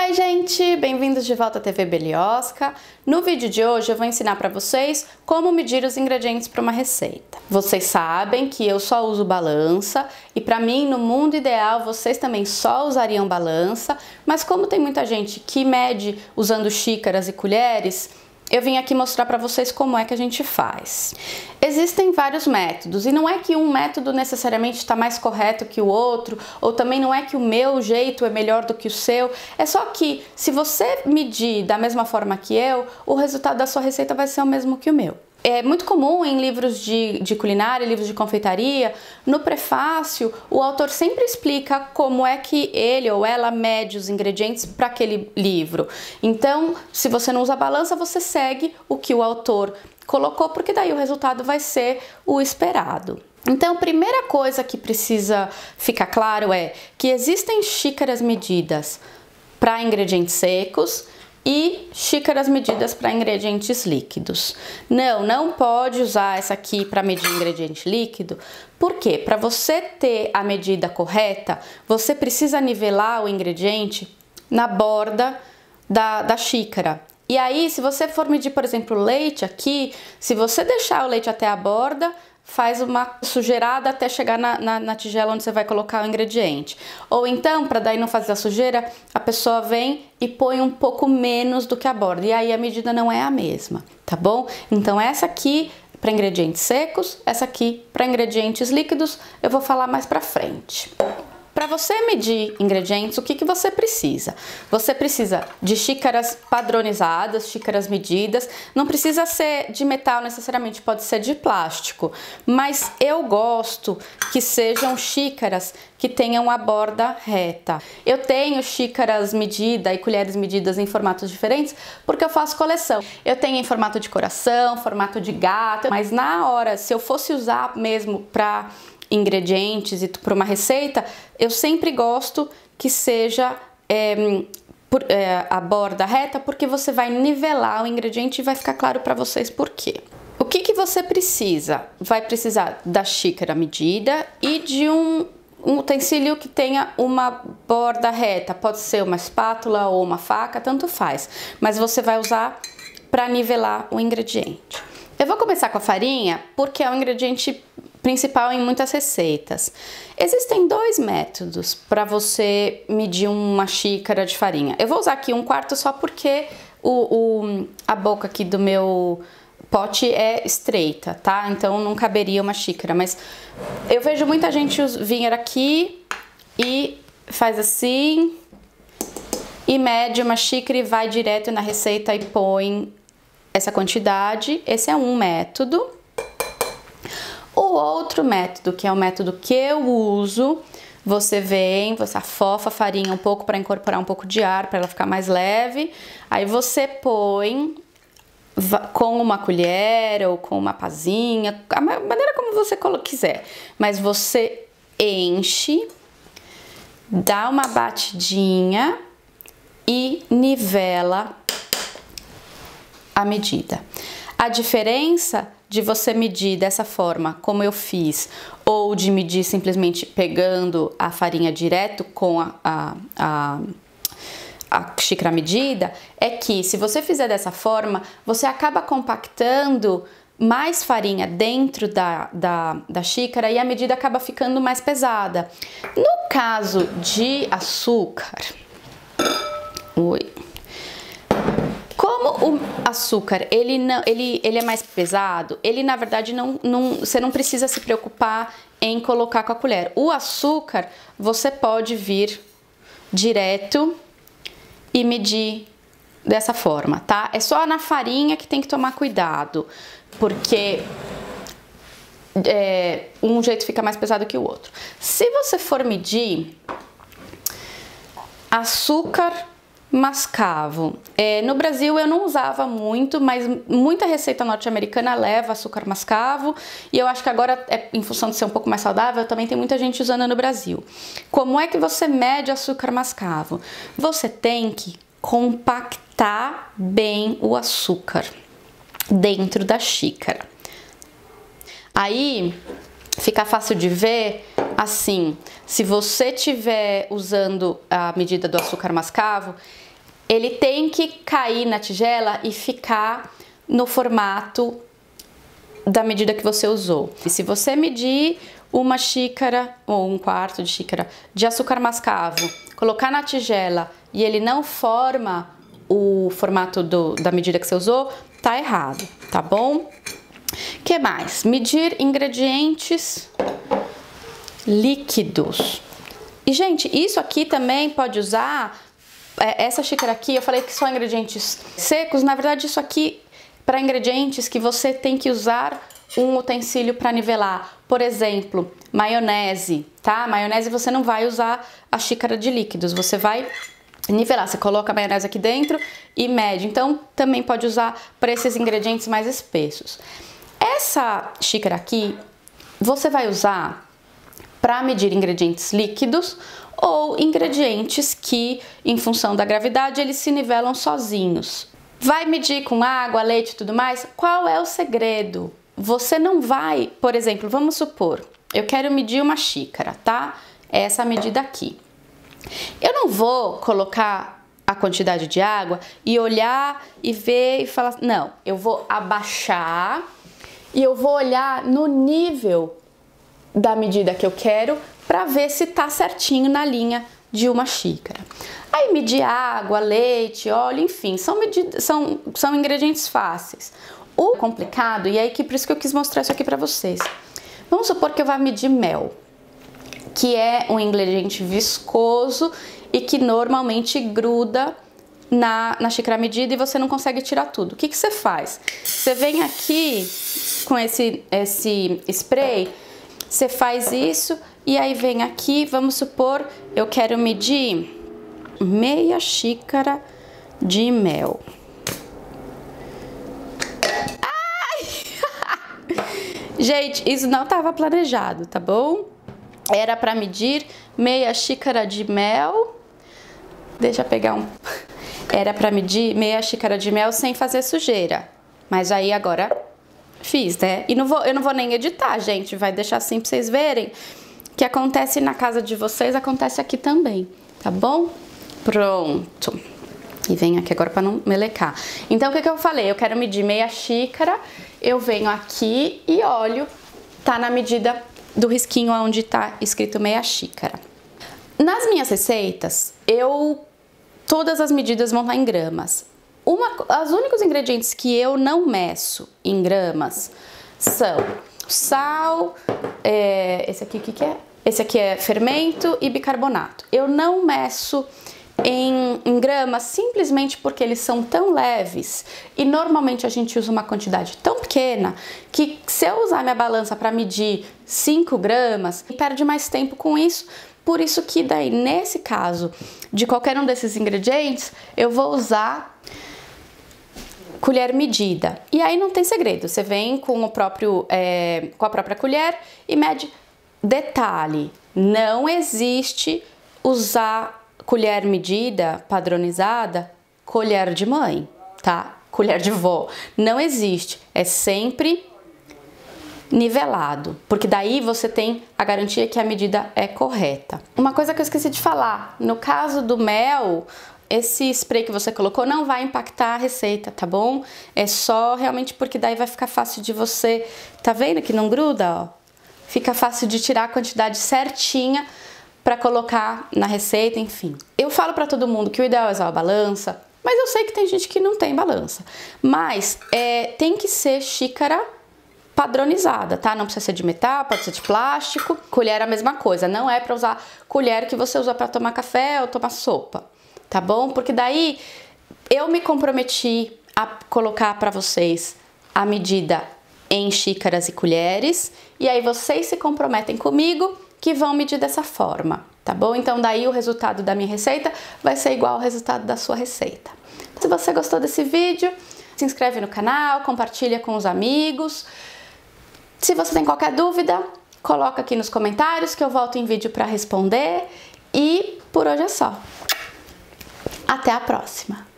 Oi, gente! Bem-vindos de volta à TV Beliosca. No vídeo de hoje eu vou ensinar para vocês como medir os ingredientes para uma receita. Vocês sabem que eu só uso balança e para mim, no mundo ideal, vocês também só usariam balança, mas como tem muita gente que mede usando xícaras e colheres, eu vim aqui mostrar para vocês como é que a gente faz. Existem vários métodos e não é que um método necessariamente está mais correto que o outro, ou também não é que o meu jeito é melhor do que o seu, é só que se você medir da mesma forma que eu, o resultado da sua receita vai ser o mesmo que o meu. É muito comum em livros de culinária, livros de confeitaria, no prefácio, o autor sempre explica como é que ele ou ela mede os ingredientes para aquele livro. Então, se você não usa balança, você segue o que o autor colocou, porque daí o resultado vai ser o esperado. Então, a primeira coisa que precisa ficar claro é que existem xícaras medidas para ingredientes secos e xícaras medidas para ingredientes líquidos. Não pode usar essa aqui para medir ingrediente líquido, porque para você ter a medida correta, você precisa nivelar o ingrediente na borda da xícara. E aí, se você for medir, por exemplo, o leite aqui, se você deixar o leite até a borda, faz uma sujeirada até chegar na tigela onde você vai colocar o ingrediente. Ou então, para daí não fazer a sujeira, a pessoa vem e põe um pouco menos do que a borda. E aí a medida não é a mesma, tá bom? Então essa aqui para ingredientes secos, essa aqui para ingredientes líquidos, eu vou falar mais pra frente. Para você medir ingredientes, o que você precisa? Você precisa de xícaras padronizadas, xícaras medidas. Não precisa ser de metal necessariamente, pode ser de plástico. Mas eu gosto que sejam xícaras que tenham a borda reta. Eu tenho xícaras medidas e colheres medidas em formatos diferentes porque eu faço coleção. Eu tenho em formato de coração, formato de gato, mas na hora, se eu fosse usar mesmo para ingredientes e para uma receita, eu sempre gosto que seja a borda reta, porque você vai nivelar o ingrediente e vai ficar claro para vocês por quê. O que você precisa? Vai precisar da xícara medida e de um utensílio que tenha uma borda reta, pode ser uma espátula ou uma faca, tanto faz, mas você vai usar para nivelar o ingrediente. Eu vou começar com a farinha porque é um ingrediente principal em muitas receitas. Existem dois métodos para você medir uma xícara de farinha. Eu vou usar aqui 1/4 só porque a boca aqui do meu pote é estreita, tá? Então não caberia uma xícara, mas eu vejo muita gente vir aqui e faz assim e mede uma xícara e vai direto na receita e põe essa quantidade. Esse é um método. O outro método, que é o método que eu uso, você afofa a farinha um pouco para incorporar um pouco de ar, para ela ficar mais leve. Aí você põe com uma colher ou com uma pazinha, a maneira como você quiser. Mas você enche, dá uma batidinha e nivela a medida. A diferença de você medir dessa forma, como eu fiz, ou de medir simplesmente pegando a farinha direto com a xícara medida, é que se você fizer dessa forma, você acaba compactando mais farinha dentro da xícara e a medida acaba ficando mais pesada. No caso de açúcar, como o açúcar ele é mais pesado, ele na verdade você não precisa se preocupar em colocar com a colher. O açúcar você pode vir direto e medir dessa forma, tá? É só na farinha que tem que tomar cuidado, porque um jeito fica mais pesado que o outro. Se você for medir açúcar mascavo, no Brasil eu não usava muito, mas muita receita norte-americana leva açúcar mascavo e eu acho que agora, em função de ser um pouco mais saudável, também tem muita gente usando no Brasil. Como é que você mede açúcar mascavo? Você tem que compactar bem o açúcar dentro da xícara. Aí fica fácil de ver assim, se você estiver usando a medida do açúcar mascavo, ele tem que cair na tigela e ficar no formato da medida que você usou. E se você medir uma xícara ou 1/4 de xícara de açúcar mascavo, colocar na tigela e ele não forma o formato da medida que você usou, tá errado, tá bom? Que mais? Medir ingredientes líquidos. E, gente, isso aqui também pode usar, essa xícara aqui, eu falei que só ingredientes secos, na verdade isso aqui para ingredientes que você tem que usar um utensílio para nivelar. Por exemplo, maionese, tá? Maionese você não vai usar a xícara de líquidos, você vai nivelar. Você coloca a maionese aqui dentro e mede. Então, também pode usar para esses ingredientes mais espessos. Essa xícara aqui, você vai usar para medir ingredientes líquidos ou ingredientes que, em função da gravidade, eles se nivelam sozinhos. Vai medir com água, leite e tudo mais? Qual é o segredo? Você não vai, por exemplo, vamos supor, eu quero medir uma xícara, tá? Essa medida aqui. Eu não vou colocar a quantidade de água e olhar e ver e falar, não, eu vou abaixar e eu vou olhar no nível da medida que eu quero para ver se tá certinho na linha de uma xícara. Aí medir água, leite, óleo, enfim, são ingredientes fáceis. O complicado, e aí que por isso que eu quis mostrar isso aqui para vocês. Vamos supor que eu vá medir mel, que é um ingrediente viscoso e que normalmente gruda na xícara medida e você não consegue tirar tudo. O que você faz? Você vem aqui com esse spray, você faz isso e aí vem aqui, vamos supor, eu quero medir meia xícara de mel. Gente, isso não estava planejado, tá bom? Era para medir meia xícara de mel. Deixa eu pegar um... Era para medir meia xícara de mel sem fazer sujeira. Mas aí agora fiz, né? E eu não vou nem editar, gente. Vai deixar assim para vocês verem. Que acontece na casa de vocês, acontece aqui também, tá bom? Pronto. E venho aqui agora para não melecar. Então, o que eu falei? Eu quero medir meia xícara, eu venho aqui e olho, tá na medida do risquinho onde tá escrito meia xícara. Nas minhas receitas, todas as medidas vão estar em gramas. Os únicos ingredientes que eu não meço em gramas são sal, esse aqui, o que é? Esse aqui é fermento e bicarbonato. Eu não meço em gramas simplesmente porque eles são tão leves e normalmente a gente usa uma quantidade tão pequena que se eu usar minha balança para medir 5 gramas, perde mais tempo com isso. Por isso que daí, nesse caso, de qualquer um desses ingredientes, eu vou usar colher medida. E aí não tem segredo, você vem com a própria colher e mede. Detalhe, não existe usar colher medida padronizada, colher de mãe, tá? Colher de vó, não existe, é sempre nivelado, porque daí você tem a garantia que a medida é correta. Uma coisa que eu esqueci de falar, no caso do mel, esse spray que você colocou não vai impactar a receita, tá bom? É só realmente porque daí vai ficar fácil de você, tá vendo que não gruda, ó? Fica fácil de tirar a quantidade certinha para colocar na receita, enfim. Eu falo para todo mundo que o ideal é usar a balança, mas eu sei que tem gente que não tem balança. Mas tem que ser xícara padronizada, tá? Não precisa ser de metal, pode ser de plástico. Colher é a mesma coisa, não é para usar colher que você usa para tomar café ou tomar sopa, tá bom? Porque daí eu me comprometi a colocar para vocês a medida em xícaras e colheres, e aí vocês se comprometem comigo que vão medir dessa forma, tá bom? Então daí o resultado da minha receita vai ser igual ao resultado da sua receita. Se você gostou desse vídeo, se inscreve no canal, compartilha com os amigos. Se você tem qualquer dúvida, coloca aqui nos comentários que eu volto em vídeo para responder. E por hoje é só. Até a próxima!